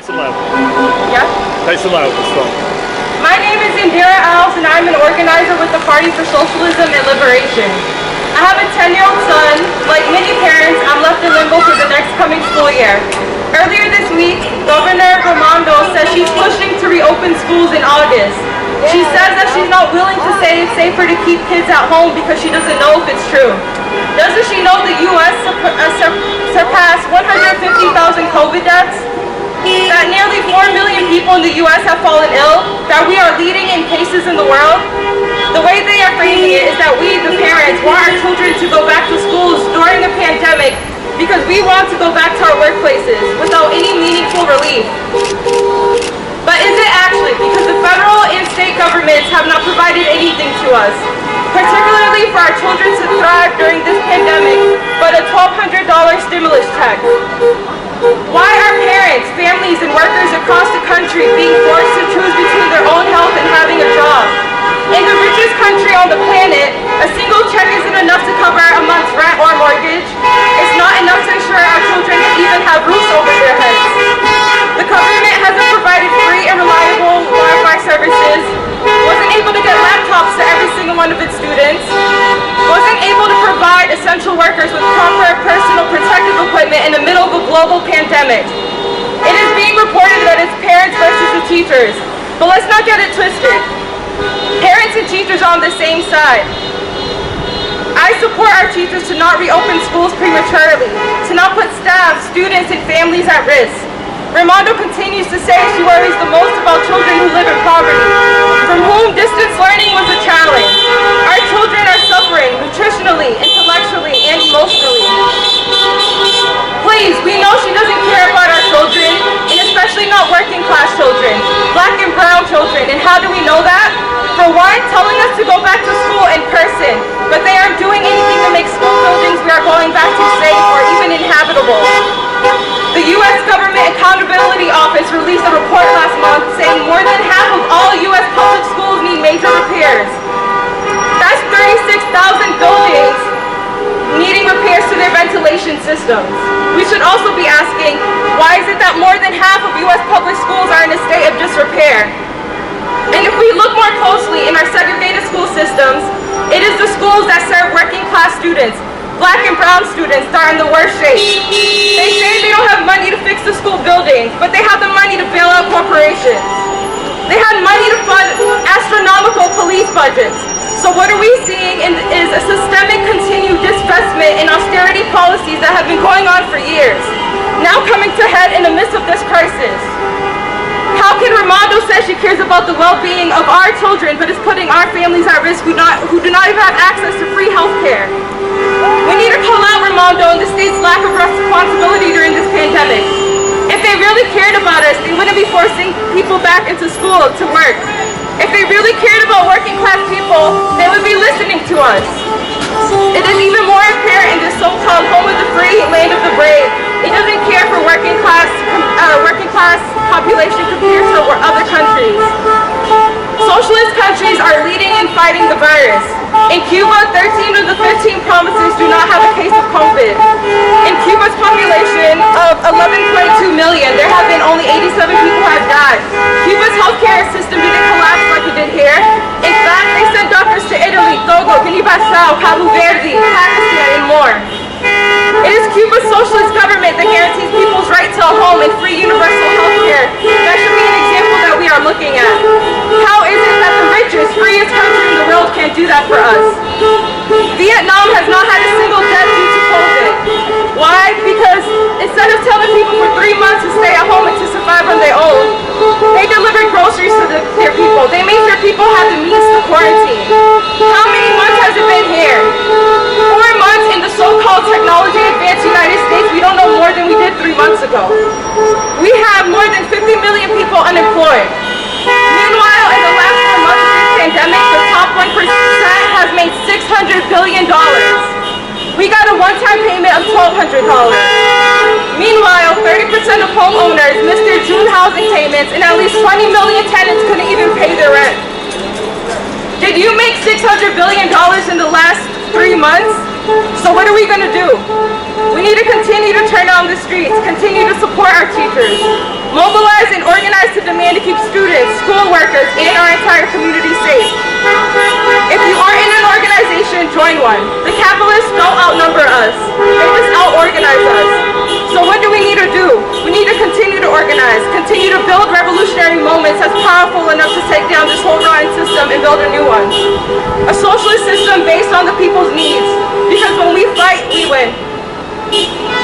Nice and loud. Yeah? Nice and loud, let's go. My name is Indira Alves and I'm an organizer with the Party for Socialism and Liberation. I have a 10-year-old son. Like many parents, I'm left in limbo for the next coming school year. Earlier this week, Governor Raimondo says she's pushing to reopen schools in August. She says that she's not willing to say it's safer to keep kids at home because she doesn't know if it's true. Doesn't she know the U.S. surpassed 150,000 COVID deaths? That nearly 4 million people in the U.S. have fallen ill? That we are leading in cases in the world? The way they are framing it is that we, the parents, want our children to go back to schools during a pandemic because we want to go back to our workplaces without any meaningful relief. But is it actually? Because the federal and state governments have not provided anything to us, particularly for our children to thrive during this pandemic, but a $1,200 stimulus check. Why are parents, families, and workers across the country being forced to choose between their own health and having a job? In the richest country on the planet, a single check isn't enough to cover a month's rent or mortgage. It's not enough to ensure our children even have roofs over their heads. The government hasn't provided free and reliable Wi-Fi services, wasn't able to get laptops to every single one of its students, wasn't able to provide essential workers with proper personal protective equipment in the middle of a global pandemic. It is being reported that it's parents versus the teachers, but let's not get it twisted. Parents and teachers are on the same side. I support our teachers to not reopen schools prematurely, to not put staff, students, and families at risk. Raimondo continues to say she worries the most about children who live in poverty, from whom distance learning was a challenge. Our children are suffering nutritionally, intellectually, and emotionally. Please, we know she doesn't care about our children, and especially not working class children, black and brown children. And how do we know that? For one, telling us to go back to school in person, but they aren't doing anything to make school buildings we are going back to safe or even inhabitable. The U.S. Government Accountability Office released a report last month saying more than half of all U.S. public schools need major repairs. That's 36,000 buildings needing repairs to their ventilation systems. We should also be asking, why is it that more than half of U.S. public schools are in a state of disrepair? And if we look more closely in our segregated school systems, it is the schools that serve working class students, black and brown students, that are in the worst shape. They say they don't have money to fix the school buildings, but they have the money to bail out corporations. They had money to fund astronomical police budgets. So what are we seeing is a systemic continued disinvestment in austerity policies that have been going on for years, now coming to head in the midst of this crisis. How can Raimondo say she cares about the well-being of our children but is putting our families at risk who do not even have access to free health care? We need to call out Raimondo and the state's lack of responsibility during this pandemic. If they really cared about us, they wouldn't be forcing people back into school to work. If they really cared about working class people, they would be listening to us. It is even more apparent in this so-called home of the free, land of the brave. It doesn't care for working class population compared to other countries. Socialist countries are leading in fighting the virus. In Cuba, 13 of the 15 provinces do not have a case of COVID. In Cuba's population of 11.2 million, there have been only 87 people who have died. Cuba's healthcare system didn't collapse like it did here. In fact, they sent doctors to Italy, Togo, Guinea-Bissau, Cabo Verde, Pakistan, and more. It is Cuba's socialist government that guarantees people's right to a home and free universal health care. That should be an example that we are looking at. How is it that the richest, freest country in the world can't do that for us? Vietnam has not had a single death due to COVID. Why? Because instead of telling people for 3 months to stay at home and to survive on their own, they delivered groceries to their people. They made sure people had the means to quarantine. How many months has it been here? 4 months in the so-called technology advanced United States, we don't know more than we did 3 months ago. We have more than 50 million people unemployed. Meanwhile, in the last 4 months of this pandemic, the top 1% has made $600 billion. We got a one-time payment of $1,200. Meanwhile, 30% of homeowners missed their June housing payments, and at least 20 million tenants couldn't even pay their rent. Did you make $600 billion in the last 3 months? So what are we going to do? We need to continue to turn on the streets, continue to support our teachers. Mobilize and organize to demand to keep students, school workers, and our entire community safe. If you aren't in an organization, join one. The capitalists don't outnumber us. They just out-organize us. So what do we need to do? We need to continue to organize, continue to build revolutionary moments that's powerful enough to take down this whole rotten system and build a new one. A socialist system based on the people's needs. Because when we fight, we win.